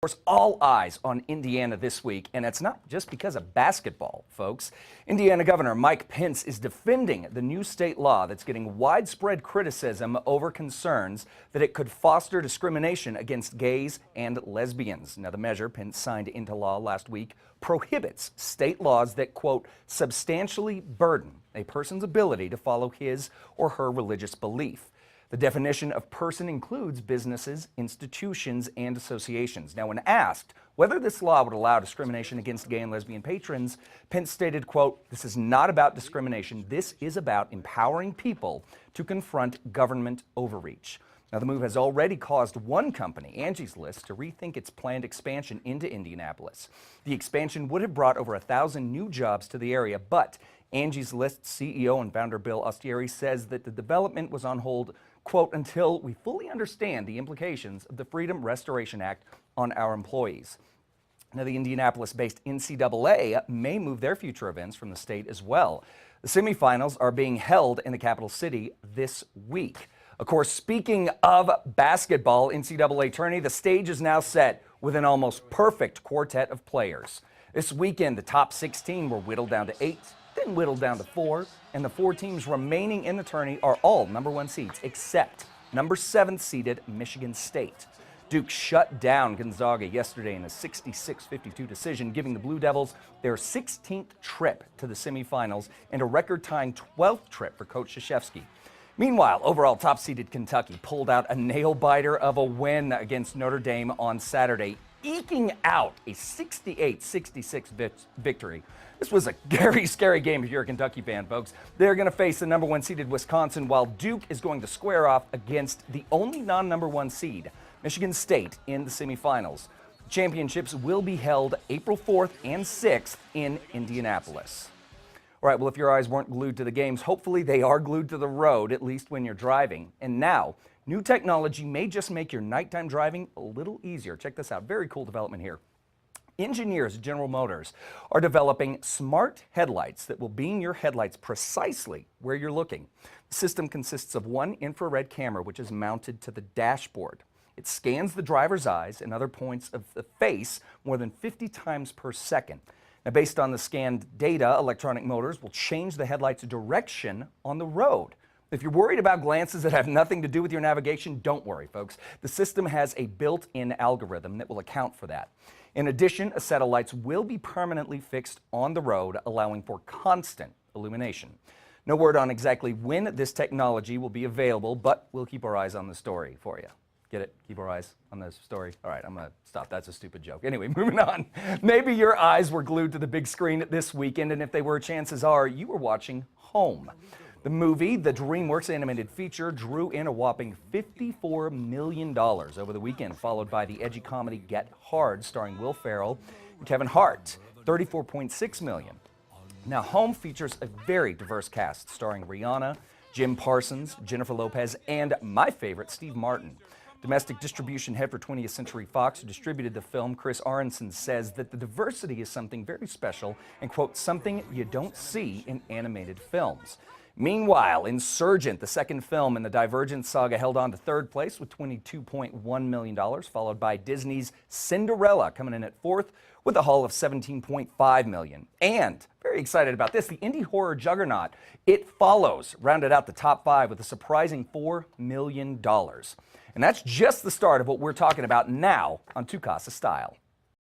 Of course, all eyes on Indiana this week, and it's not just because of basketball, folks. Indiana Governor Mike Pence is defending the new state law that's getting widespread criticism over concerns that it could foster discrimination against gays and lesbians. Now, the measure Pence signed into law last week prohibits state laws that, quote, substantially burden a person's ability to follow his or her religious belief. The definition of person includes businesses, institutions, and associations. Now, when asked whether this law would allow discrimination against gay and lesbian patrons, Pence stated, quote, "This is not about discrimination. This is about empowering people to confront government overreach." Now, the move has already caused one company, Angie's List, to rethink its planned expansion into Indianapolis. The expansion would have brought over 1,000 new jobs to the area, but Angie's List CEO and founder Bill Ostieri says that the development was on hold, quote, until we fully understand the implications of the Freedom Restoration Act on our employees. Now, the Indianapolis-based NCAA may move their future events from the state as well. The semifinals are being held in the capital city this week. Of course, speaking of basketball, NCAA tourney, the stage is now set with an almost perfect quartet of players. This weekend, the top 16 were whittled down to 8, then whittled down to 4, and the 4 teams remaining in the tourney are all #1 seeds, except number 7 seeded Michigan State. Duke shut down Gonzaga yesterday in a 66-52 decision, giving the Blue Devils their 16th trip to the semifinals and a record-tying 12th trip for Coach Krzyzewski. Meanwhile, overall top-seeded Kentucky pulled out a nail-biter of a win against Notre Dame on Saturday, eking out a 68-66 victory. This was a very scary game if you're a Kentucky fan, folks. They're going to face the #1 seeded Wisconsin, while Duke is going to square off against the only non-#1 seed, Michigan State, in the semifinals. Championships will be held April 4th and 6th in Indianapolis. All right, well, if your eyes weren't glued to the games, hopefully they are glued to the road, at least when you're driving. And now, new technology may just make your nighttime driving a little easier. Check this out. Very cool development here. Engineers at General Motors are developing smart headlights that will beam your headlights precisely where you're looking. The system consists of one infrared camera, which is mounted to the dashboard. It scans the driver's eyes and other points of the face more than 50 times per second. Now, based on the scanned data, electronic motors will change the headlight's direction on the road. If you're worried about glances that have nothing to do with your navigation, don't worry, folks. The system has a built-in algorithm that will account for that. In addition, a set of lights will be permanently fixed on the road, allowing for constant illumination. No word on exactly when this technology will be available, but we'll keep our eyes on the story for you. Get it? Keep our eyes on this story. All right, I'm going to stop. That's a stupid joke. Anyway, moving on. Maybe your eyes were glued to the big screen this weekend, and if they were, chances are you were watching Home. The movie, the DreamWorks animated feature, drew in a whopping $54 million over the weekend, followed by the edgy comedy Get Hard, starring Will Ferrell and Kevin Hart, $34.6 million. Now, Home features a very diverse cast, starring Rihanna, Jim Parsons, Jennifer Lopez, and my favorite, Steve Martin. Domestic distribution head for 20th Century Fox, who distributed the film, Chris Aronson, says that the diversity is something very special and, quote, something you don't see in animated films. Meanwhile, Insurgent, the second film in the Divergent saga, held on to third place with $22.1 million, followed by Disney's Cinderella coming in at 4th with a haul of $17.5 million. And, very excited about this, the indie horror juggernaut It Follows rounded out the top 5 with a surprising $4 million. And that's just the start of what we're talking about now on Tu Casa Style.